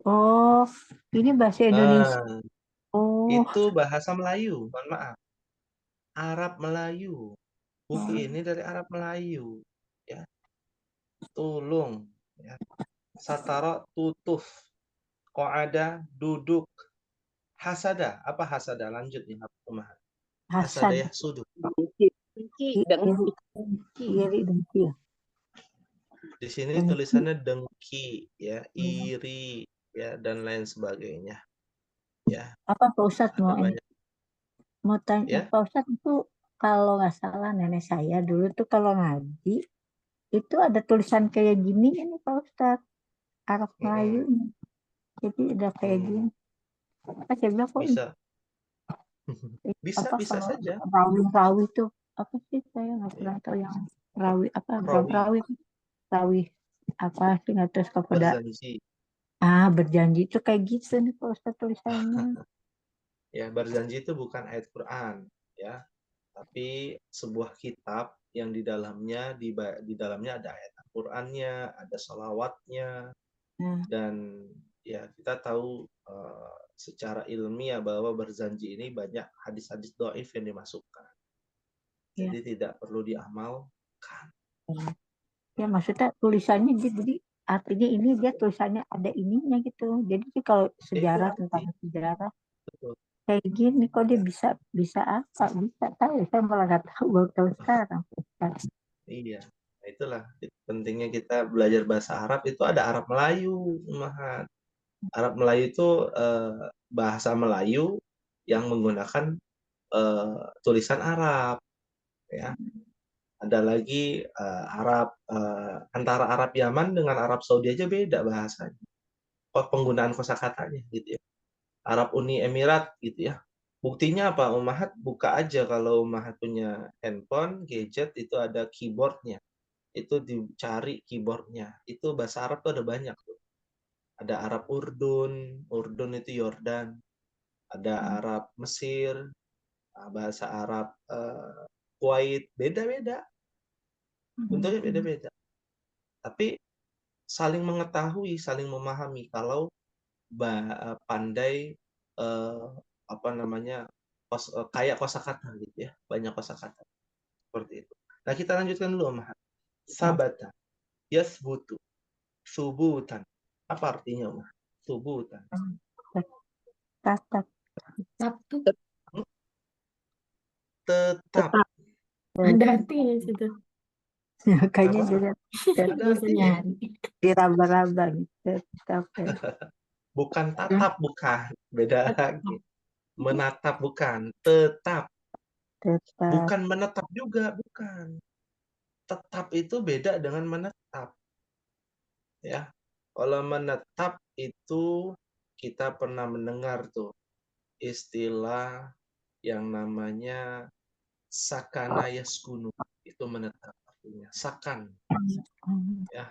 Oh, ini bahasa Indonesia. Oh, Itu bahasa Melayu, mohon maaf. Arab Melayu. Buki ini dari Arab Melayu, ya. Tulung, ya. Satara tutuf, qa'ada duduk, hasada. Apa hasada? Lanjut nih, Umar. Hasada Hasan, yahsudu. Dengki. Dengki. iri dengki ya. Di sini Dengki. tulisannya dengki, ya, iri, ya, dan lain sebagainya. Ya, Apa Pak Ustadz ada mau banyak, mau tanya ya. Pak Ustadz itu kalau nggak salah nenek saya dulu tuh kalau ngaji itu ada tulisan kayak gini ini Pak Ustadz, Arab Melayu. Jadi udah kayak Hmm, gini. Apa saya bilang kok bisa, bisa apa bisa kalau saja. rawi itu apa sih saya nggak pernah tahu yang rawi apa bukan Rawi, rawi apa sih nggak terus kepada berzanji. berjanji itu kayak gitu nih Pak Ustadz tulisannya. Ya, berzanji itu bukan ayat Quran, ya, tapi sebuah kitab yang di dalamnya ada ayat Al-Qur'annya, ada salawatnya, Nah, dan ya kita tahu secara ilmiah bahwa berzanji ini banyak hadis-hadis dhaif yang dimasukkan. ya. Jadi tidak perlu diamalkan. Ya maksudnya tulisannya jadi artinya ini dia tulisannya ada ininya gitu. Jadi sih kalau Itu sejarah arti, tentang sejarah betul. kayak gini kok dia Ya, bisa bisa apa bisa tahu saya malah nggak tahu baru tahu sekarang. iya. Nah, itulah pentingnya kita belajar bahasa Arab. Itu ada Arab Melayu, Mahat. Arab Melayu itu bahasa Melayu yang menggunakan tulisan Arab, ya. Ada lagi Arab antara Arab Yaman dengan Arab Saudi aja beda bahasanya. Penggunaan kosakatanya gitu ya. Arab Uni Emirat gitu ya. Buktinya apa? Umahat buka aja kalau Umahat punya handphone, gadget itu ada keyboardnya. Itu dicari keyboardnya. Itu bahasa Arab tuh ada banyak tuh. Ada Arab Urdun, Urdun itu Yordan. Ada Arab Mesir, bahasa Arab Kuwait, beda-beda. Bentuknya beda-beda. Tapi saling mengetahui, saling memahami kalau pandai apa namanya kayak kosakata gitu ya, banyak kosakata seperti itu. Nah kita lanjutkan dulu Om. Sabata, yasbutu, subutan. Apa artinya Om? Subutan. Tatap Sabtu Tetap. ada artinya situ. kayaknya Apa? juga Ada Bisa artinya. nyari. diraba-raba gitu. Tetap ya. Bukan tatap, bukan. Beda lagi. Menatap bukan. Tetap. Tetap Bukan menetap juga, bukan. Tetap itu beda dengan menetap. Ya. Kalau menetap itu kita pernah mendengar tuh istilah yang namanya sakana yaskunu. Itu menetap artinya. Sakan, ya.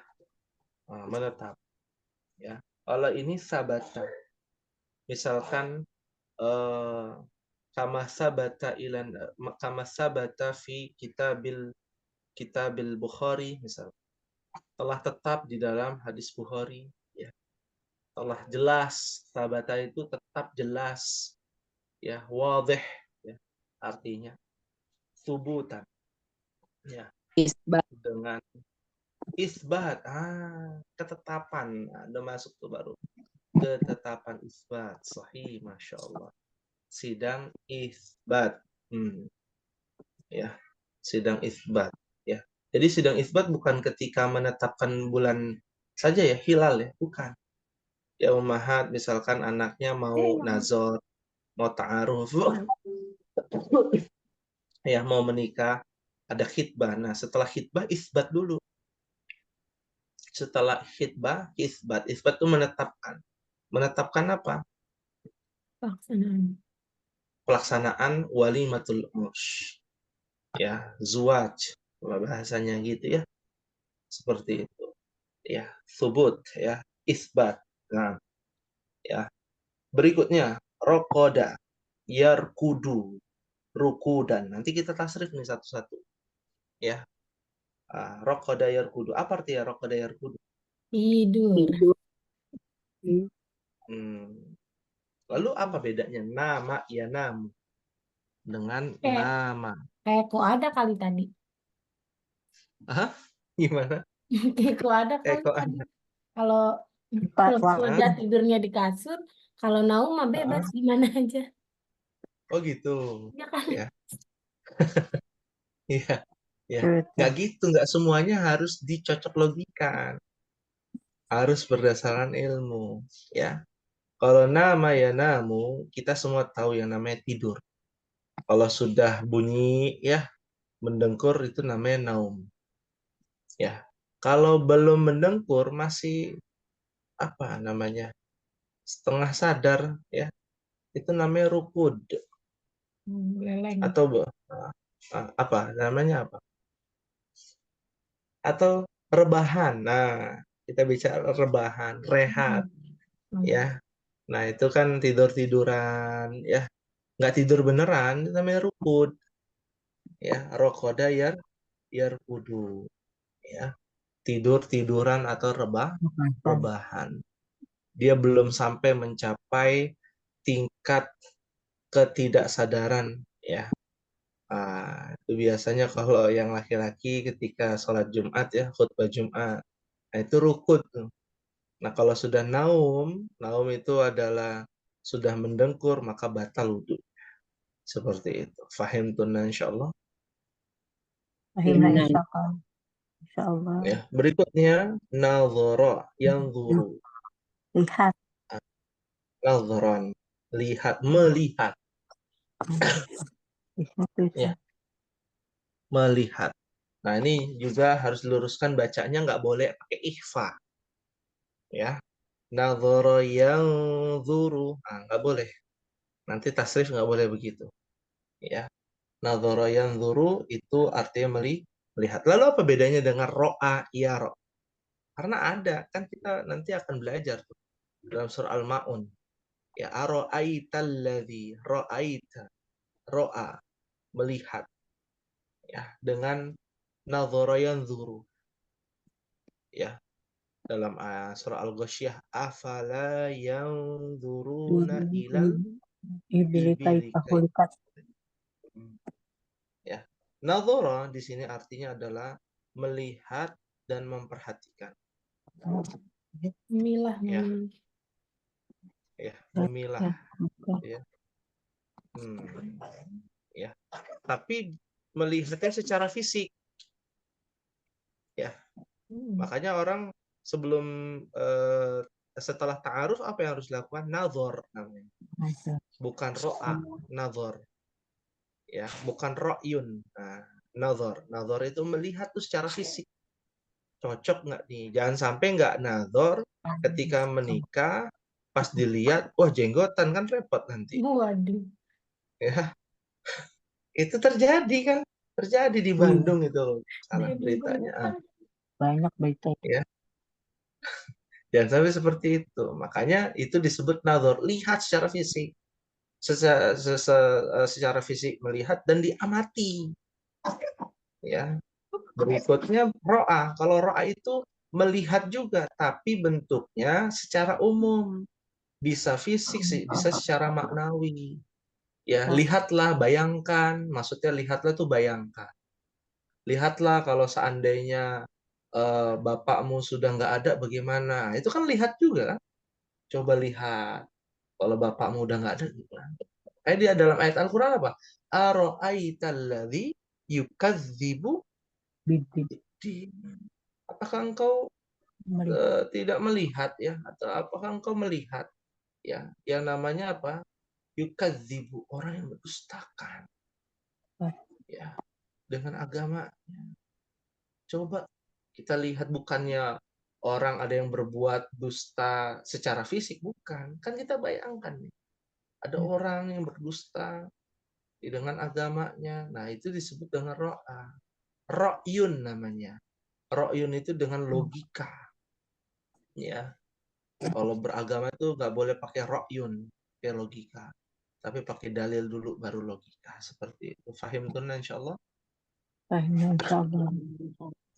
Menetap, ya. Kalau ini sabata. Misalkan kama sabata fi kitabil Bukhari misal. Telah tetap di dalam hadis Bukhari, ya. Telah jelas, sabata itu tetap jelas, ya, wadih, ya, artinya subutan, ya, Isbat. dengan isbat, ketetapan, ada masuk tuh baru ketetapan isbat, sahih, masya Allah, sidang isbat, ya, sidang isbat, ya. Jadi sidang isbat bukan ketika menetapkan bulan saja ya, hilal ya, bukan. Ya Ummahat misalkan anaknya mau nazar, mau ta'aruf, ya mau menikah, ada khitbah. Nah setelah khitbah isbat dulu. Setelah khitbah isbat. Isbat itu menetapkan. Menetapkan apa? Pelaksanaan. Pelaksanaan walimatul ursh. Ya, zuwaj. Bahasanya gitu ya. Seperti itu. Ya, subut ya, isbat. Nah, ya. Berikutnya rokoda, yarkudu, rukudan. Nanti kita tasrif nih satu-satu. Ya. Rokoda yarkudu. Apa artinya rokoda yarkudu? Tidur. Lalu apa bedanya nama ya namu dengan Kayak nama? kayak kok ada kali tadi. Hah? Gimana? Itu ada kali Kok tadi. ada? Kalau Pak, kalau Hah? dia tidurnya di kasur, kalau naung mah bebas Hah? di mana aja. Oh gitu. Ya kan? Ya, iya, ya. betul. Nggak gitu, nggak semuanya harus dicocok logikan. Harus berdasarkan ilmu, ya. Kalau nama ya namu, kita semua tahu yang namanya tidur. Kalau sudah bunyi ya mendengkur itu namanya naum, ya. Kalau belum mendengkur masih apa namanya? Setengah sadar ya, itu namanya rukud Leleng. atau apa namanya apa? Atau rebahan. Nah, kita bicara rebahan, rehat ya. Nah, itu kan tidur-tiduran ya. Nggak tidur beneran, itu namanya rukud ya. Rokoda yar kudu ya. Tidur-tiduran atau rebahan. Dia belum sampai mencapai tingkat ketidaksadaran ya. Itu biasanya kalau yang laki-laki ketika sholat Jumat ya, khutbah Jumat. Nah, itu rukun tuh. Nah, kalau sudah naum itu adalah sudah mendengkur, maka batal wudhu. Seperti itu. Fahim tunna insyaallah. Akhirnya Inna insya Allah. Insya Allah. Ya. Berikutnya, nazara yang guru. Lihat. Nazaran. Lihat, melihat. Lihat itu. Ya, melihat. Nah, ini juga harus diluruskan bacanya, nggak boleh pakai ikhfa. Ya. Nazara yang zuru. Nah, nggak boleh. Nanti tasrif nggak boleh begitu. Ya. Nazara yang zuru itu artinya melihat. Lalu apa bedanya dengan ro'a yara? Karena ada, kan kita nanti akan belajar tuh, dalam surah Al-Ma'un. Ya, ara'aitalladzi ra'aita, ro'a, melihat. Ya, dengan nazara yanzuru. Ya, dalam surah Al-Ghasyiyah, afala yanzuruna ilal Ibili ibili kaifa khuliqat. Ya. Nazara di sini artinya adalah melihat dan memperhatikan. Memilah, Ya, memilih. ya, memilah. Oke. Ya. Ya. Tapi melihatnya secara fisik. Ya. Makanya orang sebelum setelah ta'aruf apa yang harus dilakukan? Nazar namanya. Bukan ro'a, nazar. Ya, bukan ro'yun. Nah, nazar. Nazar itu melihat tuh secara fisik. Cocok nggak nih? Jangan sampai nggak nazar ketika menikah, pas dilihat, wah jenggotan, kan repot nanti. Waduh. Ya, itu terjadi kan? Terjadi di Bandung itu salah Jadi beritanya. Banyak berita. Ya. Jangan sampai seperti itu. Makanya itu disebut nazar, lihat secara fisik. Secara fisik melihat dan diamati. Ya. Berikutnya ro'a. Kalau ro'a itu melihat juga, tapi bentuknya secara umum. Bisa fisik sih, bisa secara maknawi. Ya, lihatlah, bayangkan. Maksudnya lihatlah tuh bayangkan. Lihatlah kalau seandainya bapakmu sudah nggak ada, bagaimana? Itu kan lihat juga kan? Coba lihat. Kalau bapakmu udah nggak ada, gimana? Kayak dia dalam ayat Al-Quran apa? Aro'aitalladzi yukadzibu Binti. Apakah engkau tidak melihat ya? Atau apakah engkau melihat ya? Yang namanya apa? Yukadzibu, orang yang mendustakan ya dengan agama. Coba kita lihat, bukannya orang ada yang berbuat dusta secara fisik, bukan. Kan kita bayangkan nih, ada orang yang berdusta dengan agamanya. Nah, itu disebut dengan ro'a. Ro'yun namanya. Ro'yun itu dengan logika. Ya, kalau beragama itu nggak boleh pakai ro'yun, pakai logika. Tapi pakai dalil dulu, baru logika. Seperti itu. Fahim tuh, insya Allah? Insya Allah.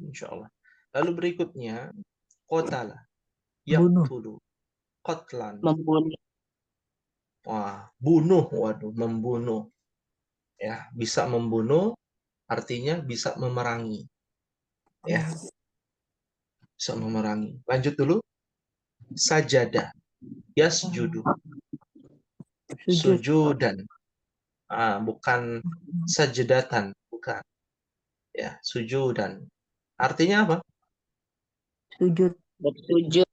Insya Allah. Lalu berikutnya, qatala. Bunuh. Yaqtulu. Qatlan. membunuh. Wah, bunuh. Waduh, membunuh. Ya, bisa membunuh artinya bisa memerangi. Ya, bisa memerangi. Lanjut dulu. Sajada, yasjudu, Sujud. sujudan. Bukan sajadatan, bukan. Ya, sujudan. Artinya apa? Sujud. Bersujud.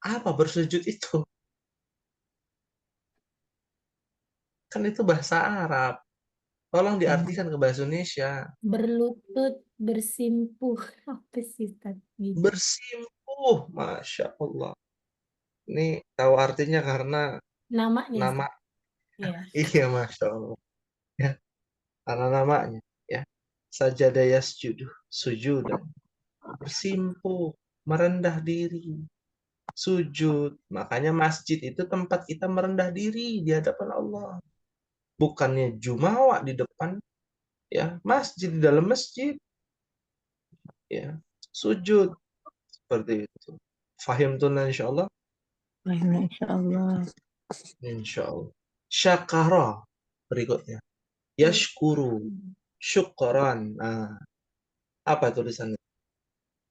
Apa bersujud itu? Kan itu bahasa Arab. Tolong diartikan ke bahasa Indonesia. Berlutut, bersimpuh. Apa sih tadi? Bersimpuh, Masya Allah. Ini tahu artinya karena Namanya sih. nama. Ya. Iya, Masya Allah. Ya, karena namanya. Ya, sajada yasjudu, sujudan. Bersimpuh, merendah diri, sujud. Makanya masjid itu tempat kita merendah diri di hadapan Allah. Bukannya jumawa di depan, ya, masjid di dalam masjid. Ya, sujud seperti itu. Fahim tuh insya Allah. Insya Allah. Insya Allah. Syakara berikutnya. Yashkuru, syukran. Nah, apa tulisannya?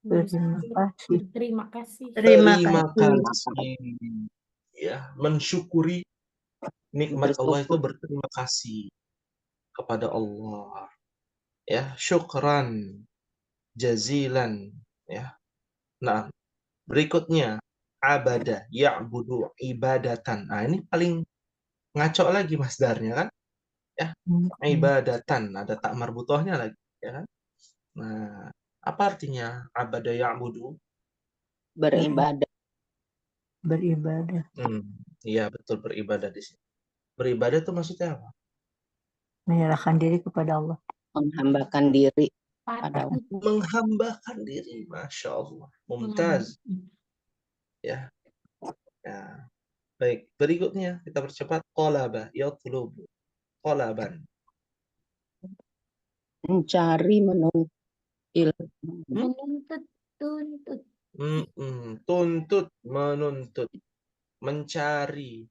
Terima kasih. Berterima kasih. Terima Terima kasih. kasih. Ya, mensyukuri nikmat Allah itu Bersyukur. berterima kasih kepada Allah. Ya, syukran jazilan. Ya. Nah, berikutnya abada ya'budu ibadatan. Nah, ini paling ngaco lagi masdarnya kan? Ya, ibadatan, ada tak marbutohnya lagi, ya kan? Nah, apa artinya abada ya'budu? Beribadah. Beribadah. Iya, betul, beribadah di sini. Beribadah itu maksudnya apa? Menyerahkan diri kepada Allah. Menghambakan diri pada Patuh. Menghambakan diri, Masya Allah. Mumtaz. Ya. Ya. Baik, berikutnya kita percepat. Qalaba, yatlubu. Qalaban. mencari, menuntut ilmu. Menuntut, tuntut. Tuntut, menuntut. Mencari,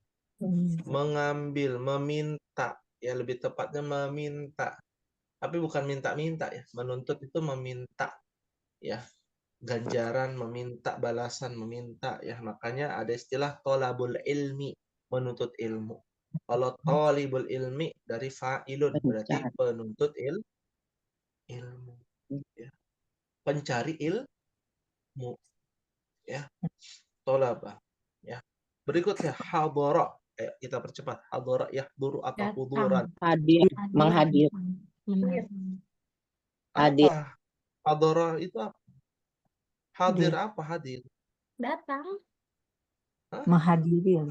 mengambil, meminta. Ya, lebih tepatnya meminta. Tapi bukan minta-minta ya. Menuntut itu meminta. Ya. Ganjaran, meminta balasan, meminta. Ya, makanya ada istilah tolabul ilmi. Menuntut ilmu. Kalau tolibul ilmi dari fa'ilun. Berarti Mencari. penuntut ilmu. Ya. Pencari ilmu. Ya. Tolabah. Ya. Berikutnya hadara. Kita percepat. Hadara yahduru atau Datang. huduran. Hadir, menghadir. Benar. Hadir. Apa? Hadara itu apa? Hadir apa hadir? Datang. Menghadiri.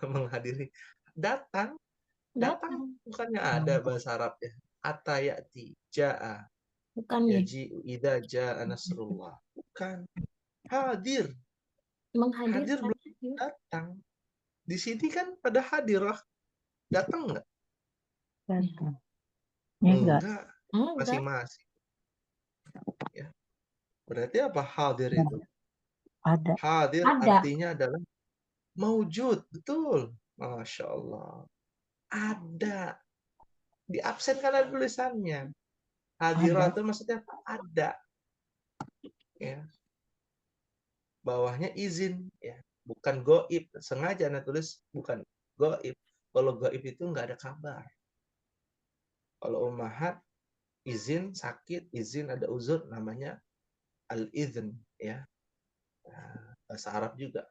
Menghadiri. Datang. Datang. Bukannya ada bahasa Arabnya. Atayati ja'a Bukan ya. yaji'u idza ja'a nasrullah. Bukan. Hadir. Hadir Menghadirkan. belum datang. Di sini kan pada hadir lah. Datang nggak? Datang. Enggak. Enggak. Enggak. Masing-masing. Ya. Berarti apa hadir itu? Ada. Hadir Ada. artinya adalah maujud. Betul. Masya Allah. Ada. Di absen kan ada tulisannya. Hadirat itu maksudnya apa? Ada. Ya. Bawahnya izin. Ya. Bukan goib. Sengaja Anda tulis bukan goib. Kalau goib itu nggak ada kabar. Kalau ummahat izin sakit, izin ada uzur, namanya al-izn. Ya. Nah, bahasa Arab juga.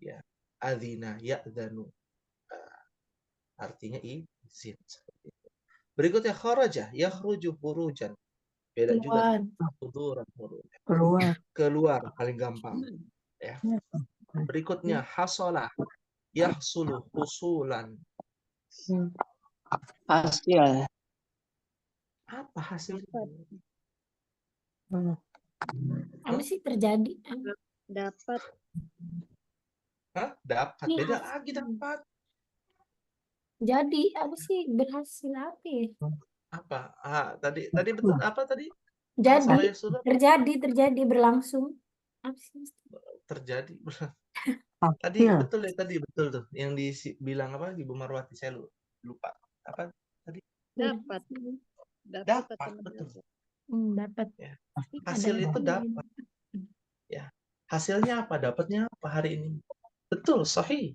Ya. Adzina ya'dzanu. Artinya izin. Seperti itu. Berikutnya kharaja, yakhruju khurujan. Beda juga. Huduran, huduran. Keluar paling gampang. Ya. Berikutnya hasolah, yahsulu husulan. Hasil. Apa hasilnya? Apa sih terjadi? Dapat. Hah? Dapat. Ini Beda hasil. lagi dapat. Jadi apa sih berhasil apa ya? Apa? Tadi betul apa tadi? Jadi Hasolah yahsulu terjadi berlangsung. Apa sih? terjadi. Tadi betul ya, tadi betul tuh. Yang dibilang apa Ibu Marwati, saya lupa. Apa tadi? Dapat. Dapat, betul. Dapat. Ya. Tapi Hasil kadang itu tuh dapat. Ya. Hasilnya apa? Dapatnya apa hari ini? Betul, sahih.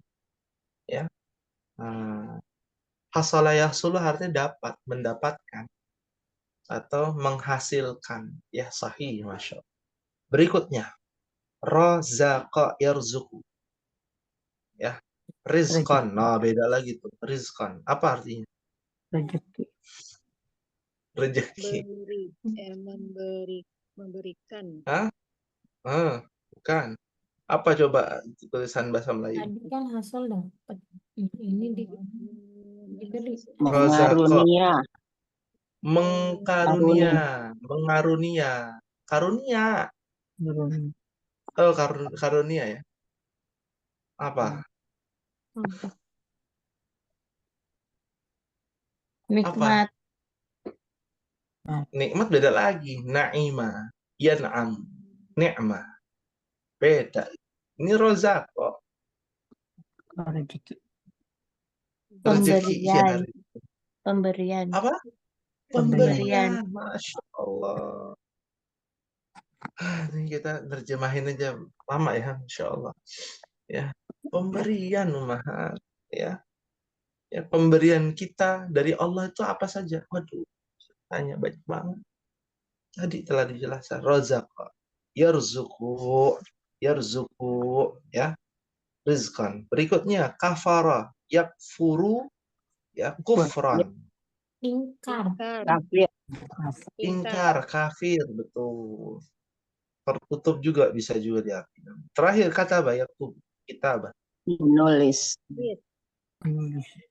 Ya. Nah, hasala yahsulu artinya dapat, mendapatkan atau menghasilkan. Ya, sahih, masya Allah. Berikutnya, razaqa yarzuqu. Ya. Rizqan. Nah, beda lagi tuh. Rizqan. Apa artinya? rezeki. Rezeki. Memberikan. Hah? Bukan. Apa coba tulisan bahasa Melayu? tadi kan hasil dapat. Ini diberi. Razaqa. Mengarunia. Mengkarunia. Mengarunia. Karunia. Belum. Oh, karunia ya. Apa? Apa? Nikmat. Nikmat beda lagi. Na'ima. Yan'am. Ni'mah. Beda. Ini razaqa. Rezeki. Rezeki. Pemberian. Ya. Pemberian. Apa? Pemberian. Pemberian. Masya Allah. Ini kita terjemahin aja lama ya, Masya Allah. Ya, pemberian umahat. Ya, pemberian kita dari Allah itu apa saja? Waduh, tanya banyak banget. Tadi telah dijelaskan. Razaqa, yarzuqu, ya, rizqan. Berikutnya kafara, yakfuru, ya, kufran. Ingkar. Kafir. Ingkar, kafir, betul. Tertutup juga bisa juga diartikan. Terakhir kata yakub, kitabah. Menulis.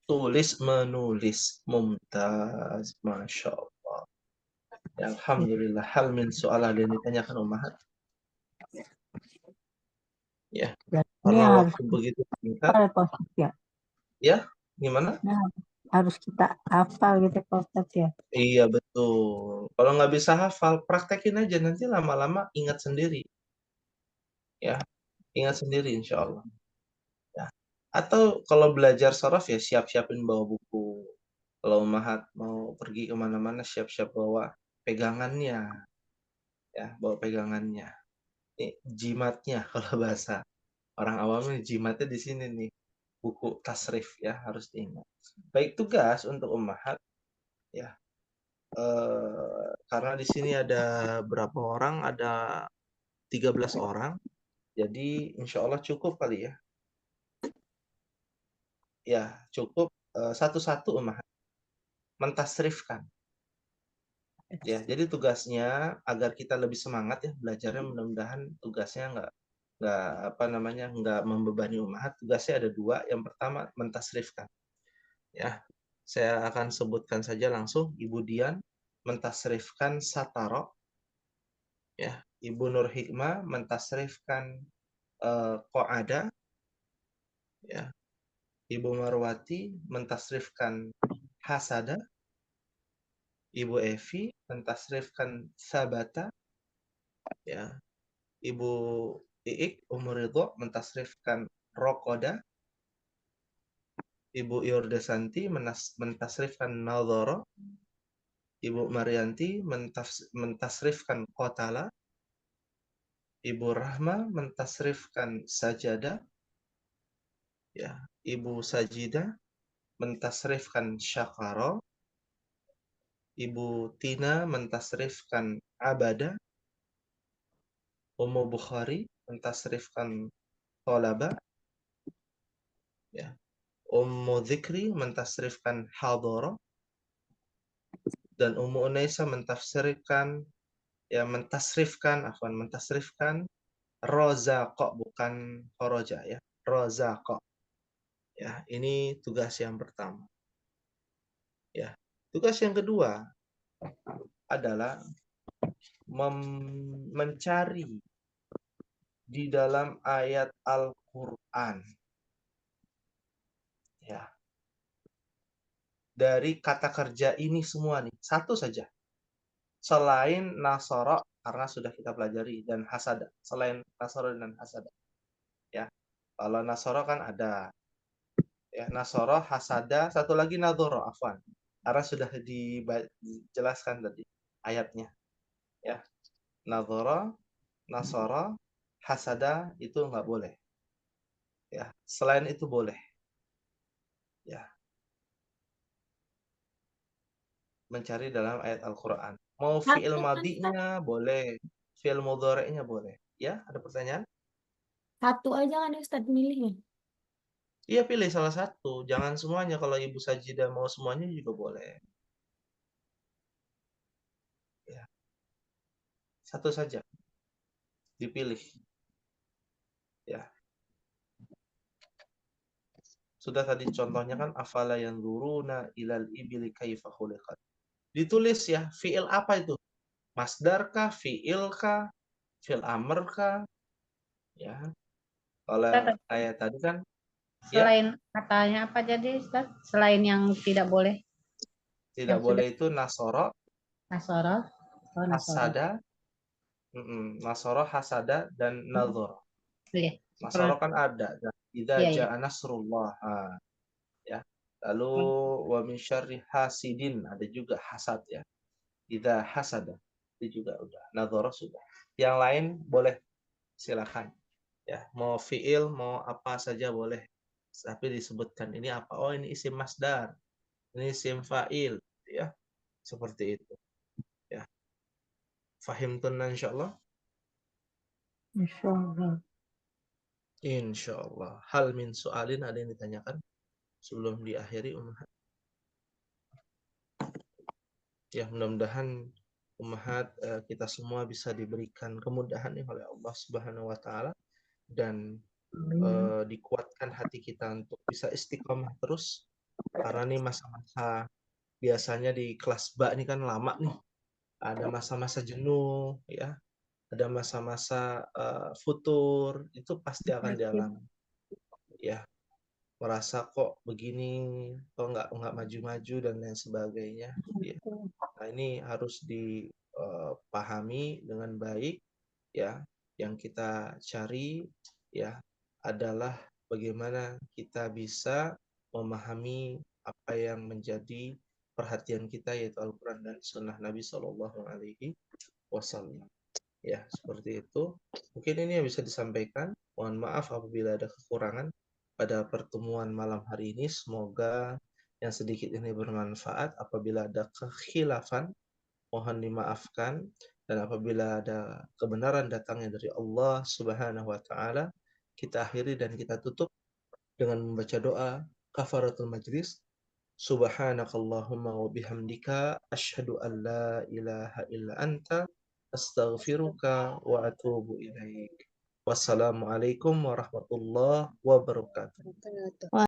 Tulis, menulis. Mumtaz, Masya Allah. Ya, Alhamdulillah. Hal min soalan yang ditanyakan umahat. Ya, Ini karena harus waktu begitu singkat. hafal Pak Ustadz ya. Ya, gimana? Nah, harus kita hafal gitu Pak Ustadz ya. Iya, betul. Kalau nggak bisa hafal, praktekin aja. Nanti lama-lama ingat sendiri. Ya, ingat sendiri insya Allah. Ya. Atau kalau belajar sorof ya siap-siapin bawa buku. Kalau umahat mau pergi kemana-mana siap-siap bawa pegangannya. Ya, bawa pegangannya. Ini jimatnya kalau bahasa orang awam, jimatnya di sini nih. Buku tasrif ya, harus diingat. Baik, tugas untuk ummahat ya. Karena di sini ada berapa orang? Ada 13 orang. Jadi insya Allah cukup kali ya. Ya, cukup satu-satu ummahat mentasrifkan. Ya, jadi tugasnya agar kita lebih semangat ya belajarnya, mudah-mudahan tugasnya nggak membebani umahat. Tugasnya ada dua. Yang pertama mentasrifkan. Ya, saya akan sebutkan saja langsung. Ibu Dian mentasrifkan sataro. Ya, Ibu Nur Hikmah mentasrifkan qo'ada. Ya, Ibu Marwati mentasrifkan hasada. Ibu Evi mentasrifkan sabata. Ya, Ibu Iik Umuridho mentasrifkan rokoda. Ibu Iordesanti mentasrifkan nadhara. Ibu Marianti mentasrifkan qatala. Ibu Rahma mentasrifkan sajada. Ya, Ibu Sajida mentasrifkan syakara. Ibu Tina mentasrifkan abada. Ummu Bukhari mentasrifkan tolaba. Ya. Ummu Dzikri mentasrifkan hadara. Dan Ummu Unaisa mentasrifkan razaqa, bukan kharaja ya. Razaqa. Ya, ini tugas yang pertama. Ya. Tugas yang kedua adalah mencari di dalam ayat Al-Qur'an. Ya. Dari kata kerja ini semua nih, satu saja. Selain nasara, karena sudah kita pelajari, dan hasada. Selain nasara dan hasada. Ya. Kalau nasara kan ada ya, nasara, hasada, satu lagi nadhara, afwan. Karena sudah dijelaskan tadi ayatnya. Ya, nadhara, nasara, hasada itu nggak boleh. Ya, selain itu boleh. Ya, mencari dalam ayat Al-Quran. Mau fi'il Satu kan, Ustaz? madinya boleh, fi'il mudhari'nya boleh. Ya, ada pertanyaan? Satu aja kan Ustaz milihnya. Iya, pilih salah satu. Jangan semuanya. Kalau Ibu Sajidah mau semuanya juga boleh. Ya, satu saja dipilih. Ya, sudah tadi contohnya kan afala yanzuruna ilal ibili kaifa khuliqat. Ditulis ya, fi'il apa itu? Masdar kah, fi'il kah, fi'il amr kah? Ya. Kalau Ustaz, ayat tadi kan ya, selain katanya apa jadi Ustaz? Selain yang tidak boleh, tidak yang sudah boleh itu nasoro, nasoro, oh nasoro. hasada, nasoro, hasada, dan nadhor. Iya, Nasoro kan ada. Idza iya, iya. ja'a nasrullah. Ya. Lalu wa min syarri hasidin, ada juga hasad ya. Idza hasada, itu juga udah. Nadhara sudah. Yang lain boleh, silakan. Ya, mau fiil, mau apa saja boleh. Tapi disebutkan ini apa? Oh, ini isim masdar. Ini isim fa'il, ya. Seperti itu. Ya. Fahimtun insyaallah. Insyaallah. Insyaallah. Hal min soalin, ada yang ditanyakan sebelum diakhiri Ummahat? Ya, mudah-mudahan Ummahat kita semua bisa diberikan kemudahan oleh Allah Subhanahu wa taala dan dikuatkan hati kita untuk bisa istiqomah terus, karena nih masa-masa biasanya di kelas ba ini kan lama nih, ada masa-masa jenuh ya, ada masa-masa futur, itu pasti akan dialami ya, merasa kok begini, kok nggak maju-maju dan lain sebagainya ya. Nah, ini harus dipahami dengan baik ya. Yang kita cari ya adalah bagaimana kita bisa memahami apa yang menjadi perhatian kita, yaitu Al-Quran dan Sunnah Nabi Shallallahu Alaihi Wasallam. Ya, seperti itu. Mungkin ini yang bisa disampaikan. Mohon maaf apabila ada kekurangan pada pertemuan malam hari ini. Semoga yang sedikit ini bermanfaat. Apabila ada kekhilafan, mohon dimaafkan. Dan apabila ada kebenaran datangnya dari Allah Subhanahu wa taala, kita akhiri dan kita tutup dengan membaca doa kafaratul majlis. Subhanakallahumma wa bihamdika asyhadu an la ilaha illa anta astaghfiruka wa atubu ilaik. Wassalamualaikum warahmatullahi wabarakatuh.